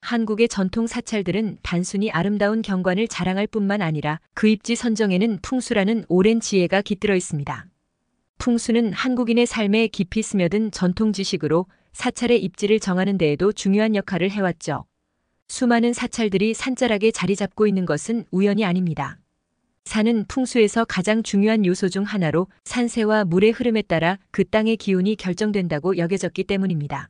한국의 전통 사찰들은 단순히 아름다운 경관을 자랑할 뿐만 아니라 그 입지 선정에는 풍수라는 오랜 지혜가 깃들어 있습니다. 풍수는 한국인의 삶에 깊이 스며든 전통 지식으로 사찰의 입지를 정하는 데에도 중요한 역할을 해왔죠. 수많은 사찰들이 산자락에 자리 잡고 있는 것은 우연이 아닙니다. 산은 풍수에서 가장 중요한 요소 중 하나로 산세와 물의 흐름에 따라 그 땅의 기운이 결정된다고 여겨졌기 때문입니다.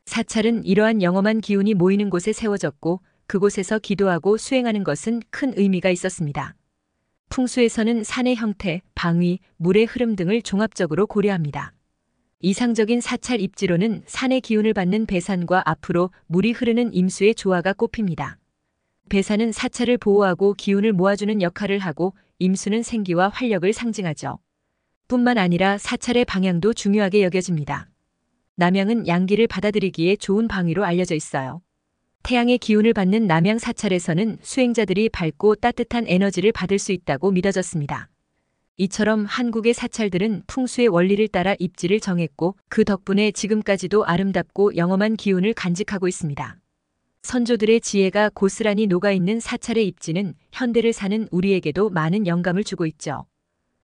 사찰은 이러한 영험한 기운이 모이는 곳에 세워졌고 그곳에서 기도하고 수행하는 것은 큰 의미가 있었습니다. 풍수에서는 산의 형태, 방위, 물의 흐름 등을 종합적으로 고려합니다. 이상적인 사찰 입지로는 산의 기운을 받는 배산과 앞으로 물이 흐르는 임수의 조화가 꼽힙니다. 배산은 사찰을 보호하고 기운을 모아주는 역할을 하고 임수는 생기와 활력을 상징하죠. 뿐만 아니라 사찰의 방향도 중요하게 여겨집니다. 남향은 양기를 받아들이기에 좋은 방위로 알려져 있어요. 태양의 기운을 받는 남향 사찰에서는 수행자들이 밝고 따뜻한 에너지를 받을 수 있다고 믿어졌습니다. 이처럼 한국의 사찰들은 풍수의 원리를 따라 입지를 정했고 그 덕분에 지금까지도 아름답고 영험한 기운을 간직하고 있습니다. 선조들의 지혜가 고스란히 녹아있는 사찰의 입지는 현대를 사는 우리에게도 많은 영감을 주고 있죠.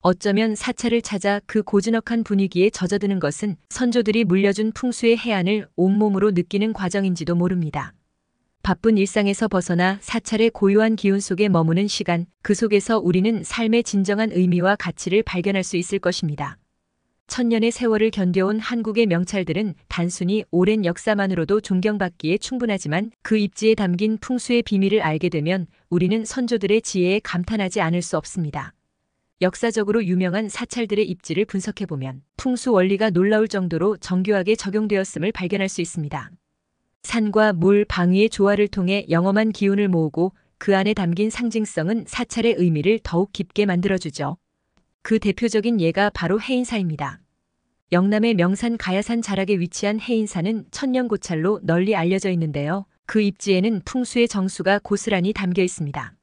어쩌면 사찰을 찾아 그 고즈넉한 분위기에 젖어드는 것은 선조들이 물려준 풍수의 해안을 온몸으로 느끼는 과정인지도 모릅니다. 바쁜 일상에서 벗어나 사찰의 고요한 기운 속에 머무는 시간, 그 속에서 우리는 삶의 진정한 의미와 가치를 발견할 수 있을 것입니다. 천년의 세월을 견뎌온 한국의 명찰들은 단순히 오랜 역사만으로도 존경받기에 충분하지만 그 입지에 담긴 풍수의 비밀을 알게 되면 우리는 선조들의 지혜에 감탄하지 않을 수 없습니다. 역사적으로 유명한 사찰들의 입지를 분석해보면 풍수 원리가 놀라울 정도로 정교하게 적용되었음을 발견할 수 있습니다. 산과 물, 방위의 조화를 통해 영험한 기운을 모으고 그 안에 담긴 상징성은 사찰의 의미를 더욱 깊게 만들어주죠. 그 대표적인 예가 바로 해인사입니다. 영남의 명산 가야산 자락에 위치한 해인사는 천년고찰로 널리 알려져 있는데요. 그 입지에는 풍수의 정수가 고스란히 담겨 있습니다.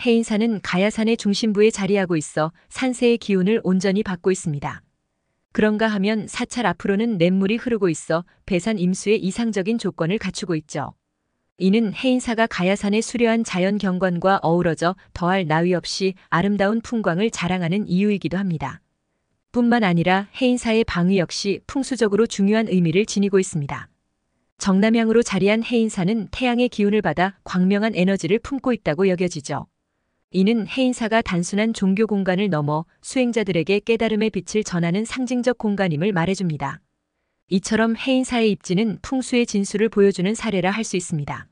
해인사는 가야산의 중심부에 자리하고 있어 산세의 기운을 온전히 받고 있습니다. 그런가 하면 사찰 앞으로는 냇물이 흐르고 있어 배산 임수의 이상적인 조건을 갖추고 있죠. 이는 해인사가 가야산의 수려한 자연 경관과 어우러져 더할 나위 없이 아름다운 풍광을 자랑하는 이유이기도 합니다. 뿐만 아니라 해인사의 방위 역시 풍수적으로 중요한 의미를 지니고 있습니다. 정남향으로 자리한 해인사는 태양의 기운을 받아 광명한 에너지를 품고 있다고 여겨지죠. 이는 해인사가 단순한 종교 공간을 넘어 수행자들에게 깨달음의 빛을 전하는 상징적 공간임을 말해줍니다. 이처럼 해인사의 입지는 풍수의 진수를 보여주는 사례라 할 수 있습니다.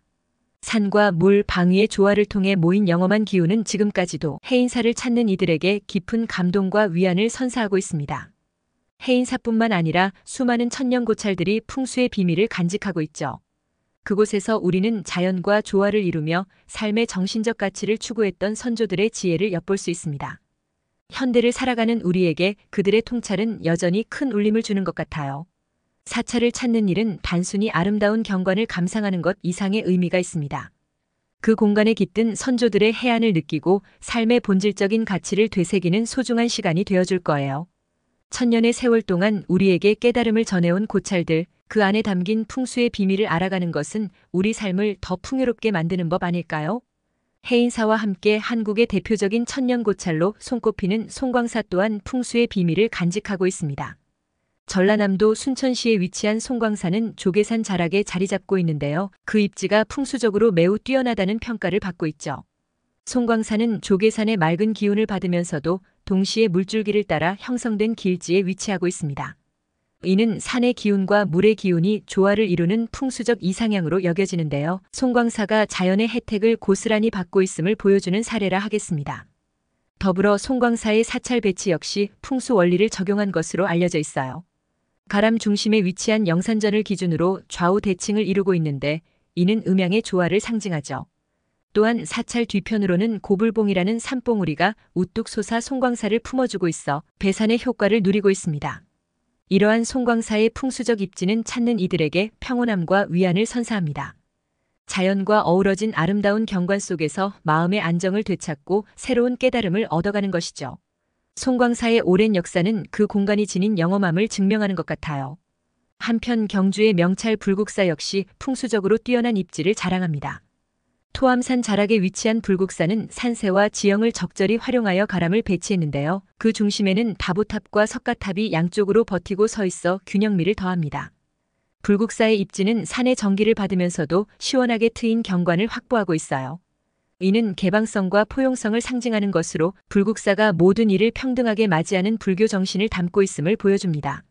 산과 물, 방위의 조화를 통해 모인 영험한 기운은 지금까지도 해인사를 찾는 이들에게 깊은 감동과 위안을 선사하고 있습니다. 해인사뿐만 아니라 수많은 천년고찰들이 풍수의 비밀을 간직하고 있죠. 그곳에서 우리는 자연과 조화를 이루며 삶의 정신적 가치를 추구했던 선조들의 지혜를 엿볼 수 있습니다. 현대를 살아가는 우리에게 그들의 통찰은 여전히 큰 울림을 주는 것 같아요. 사찰을 찾는 일은 단순히 아름다운 경관을 감상하는 것 이상의 의미가 있습니다. 그 공간에 깃든 선조들의 해안을 느끼고 삶의 본질적인 가치를 되새기는 소중한 시간이 되어줄 거예요. 천년의 세월 동안 우리에게 깨달음을 전해온 고찰들, 그 안에 담긴 풍수의 비밀을 알아가는 것은 우리 삶을 더 풍요롭게 만드는 법 아닐까요? 해인사와 함께 한국의 대표적인 천년고찰로 손꼽히는 송광사 또한 풍수의 비밀을 간직하고 있습니다. 전라남도 순천시에 위치한 송광사는 조계산 자락에 자리 잡고 있는데요. 그 입지가 풍수적으로 매우 뛰어나다는 평가를 받고 있죠. 송광사는 조계산의 맑은 기운을 받으면서도 동시에 물줄기를 따라 형성된 길지에 위치하고 있습니다. 이는 산의 기운과 물의 기운이 조화를 이루는 풍수적 이상향으로 여겨지는데요. 송광사가 자연의 혜택을 고스란히 받고 있음을 보여주는 사례라 하겠습니다. 더불어 송광사의 사찰 배치 역시 풍수 원리를 적용한 것으로 알려져 있어요. 가람 중심에 위치한 영산전을 기준으로 좌우 대칭을 이루고 있는데 이는 음양의 조화를 상징하죠. 또한 사찰 뒤편으로는 고불봉이라는 산봉우리가 우뚝 솟아 송광사를 품어주고 있어 배산의 효과를 누리고 있습니다. 이러한 송광사의 풍수적 입지는 찾는 이들에게 평온함과 위안을 선사합니다. 자연과 어우러진 아름다운 경관 속에서 마음의 안정을 되찾고 새로운 깨달음을 얻어가는 것이죠. 송광사의 오랜 역사는 그 공간이 지닌 영험함을 증명하는 것 같아요. 한편 경주의 명찰 불국사 역시 풍수적으로 뛰어난 입지를 자랑합니다. 토암산 자락에 위치한 불국사는 산세와 지형을 적절히 활용하여 가람을 배치했는데요. 그 중심에는 다보탑과 석가탑이 양쪽으로 버티고 서 있어 균형미를 더합니다. 불국사의 입지는 산의 전기를 받으면서도 시원하게 트인 경관을 확보하고 있어요. 이는 개방성과 포용성을 상징하는 것으로 불국사가 모든 이를 평등하게 맞이하는 불교 정신을 담고 있음을 보여줍니다.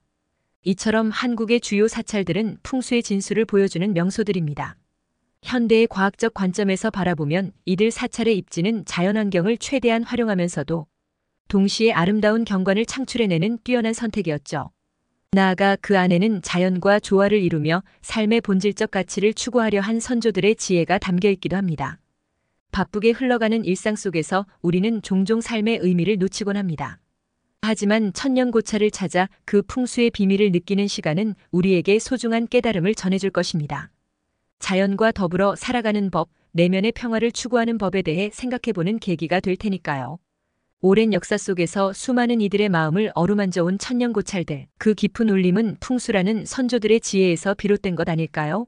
이처럼 한국의 주요 사찰들은 풍수의 진수를 보여주는 명소들입니다. 현대의 과학적 관점에서 바라보면 이들 사찰의 입지는 자연환경을 최대한 활용하면서도 동시에 아름다운 경관을 창출해내는 뛰어난 선택이었죠. 나아가 그 안에는 자연과 조화를 이루며 삶의 본질적 가치를 추구하려 한 선조들의 지혜가 담겨 있기도 합니다. 바쁘게 흘러가는 일상 속에서 우리는 종종 삶의 의미를 놓치곤 합니다. 하지만 천년고찰을 찾아 그 풍수의 비밀을 느끼는 시간은 우리에게 소중한 깨달음을 전해줄 것입니다. 자연과 더불어 살아가는 법, 내면의 평화를 추구하는 법에 대해 생각해보는 계기가 될 테니까요. 오랜 역사 속에서 수많은 이들의 마음을 어루만져온 천년고찰들, 그 깊은 울림은 풍수라는 선조들의 지혜에서 비롯된 것 아닐까요?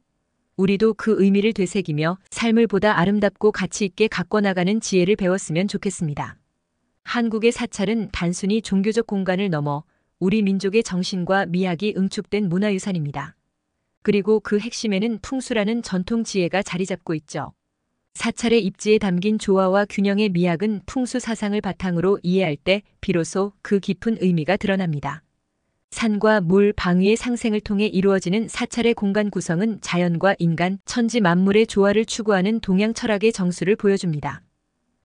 우리도 그 의미를 되새기며 삶을 보다 아름답고 가치 있게 가꿔나가는 지혜를 배웠으면 좋겠습니다. 한국의 사찰은 단순히 종교적 공간을 넘어 우리 민족의 정신과 미학이 응축된 문화유산입니다. 그리고 그 핵심에는 풍수라는 전통 지혜가 자리 잡고 있죠. 사찰의 입지에 담긴 조화와 균형의 미학은 풍수 사상을 바탕으로 이해할 때 비로소 그 깊은 의미가 드러납니다. 산과 물, 방위의 상생을 통해 이루어지는 사찰의 공간 구성은 자연과 인간, 천지 만물의 조화를 추구하는 동양 철학의 정수를 보여줍니다.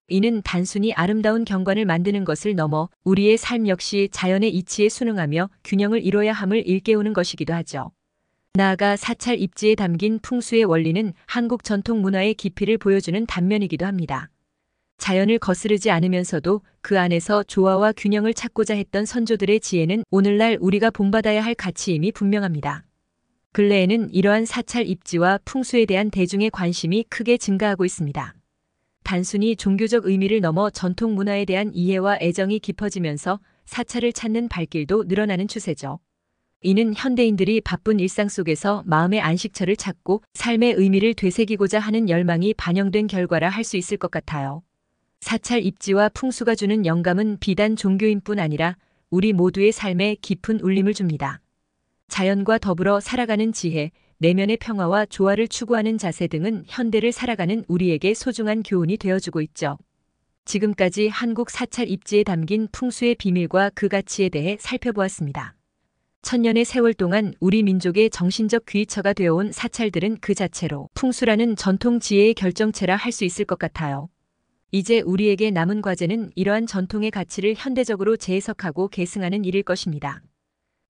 이는 단순히 아름다운 경관을 만드는 것을 넘어 우리의 삶 역시 자연의 이치에 순응하며 균형을 이뤄야 함을 일깨우는 것이기도 하죠. 나아가 사찰 입지에 담긴 풍수의 원리는 한국 전통 문화의 깊이를 보여주는 단면이기도 합니다. 자연을 거스르지 않으면서도 그 안에서 조화와 균형을 찾고자 했던 선조들의 지혜는 오늘날 우리가 본받아야 할 가치임이 분명합니다. 근래에는 이러한 사찰 입지와 풍수에 대한 대중의 관심이 크게 증가하고 있습니다. 단순히 종교적 의미를 넘어 전통 문화에 대한 이해와 애정이 깊어지면서 사찰을 찾는 발길도 늘어나는 추세죠. 이는 현대인들이 바쁜 일상 속에서 마음의 안식처를 찾고 삶의 의미를 되새기고자 하는 열망이 반영된 결과라 할 수 있을 것 같아요. 사찰 입지와 풍수가 주는 영감은 비단 종교인뿐 아니라 우리 모두의 삶에 깊은 울림을 줍니다. 자연과 더불어 살아가는 지혜, 내면의 평화와 조화를 추구하는 자세 등은 현대를 살아가는 우리에게 소중한 교훈이 되어주고 있죠. 지금까지 한국 사찰 입지에 담긴 풍수의 비밀과 그 가치에 대해 살펴보았습니다. 천년의 세월 동안 우리 민족의 정신적 귀처가 되어온 사찰들은 그 자체로 풍수라는 전통 지혜의 결정체라 할 수 있을 것 같아요. 이제 우리에게 남은 과제는 이러한 전통의 가치를 현대적으로 재해석하고 계승하는 일일 것입니다.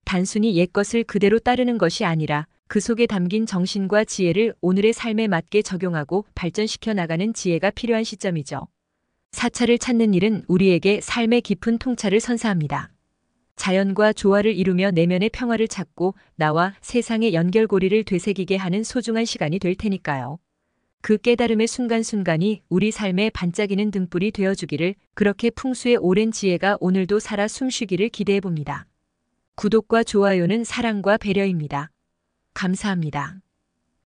단순히 옛것을 그대로 따르는 것이 아니라 그 속에 담긴 정신과 지혜를 오늘의 삶에 맞게 적용하고 발전시켜 나가는 지혜가 필요한 시점이죠. 사찰을 찾는 일은 우리에게 삶의 깊은 통찰을 선사합니다. 자연과 조화를 이루며 내면의 평화를 찾고 나와 세상의 연결고리를 되새기게 하는 소중한 시간이 될 테니까요. 그 깨달음의 순간순간이 우리 삶에 반짝이는 등불이 되어주기를, 그렇게 풍수의 오랜 지혜가 오늘도 살아 숨쉬기를 기대해봅니다. 구독과 좋아요는 사랑과 배려입니다. 감사합니다.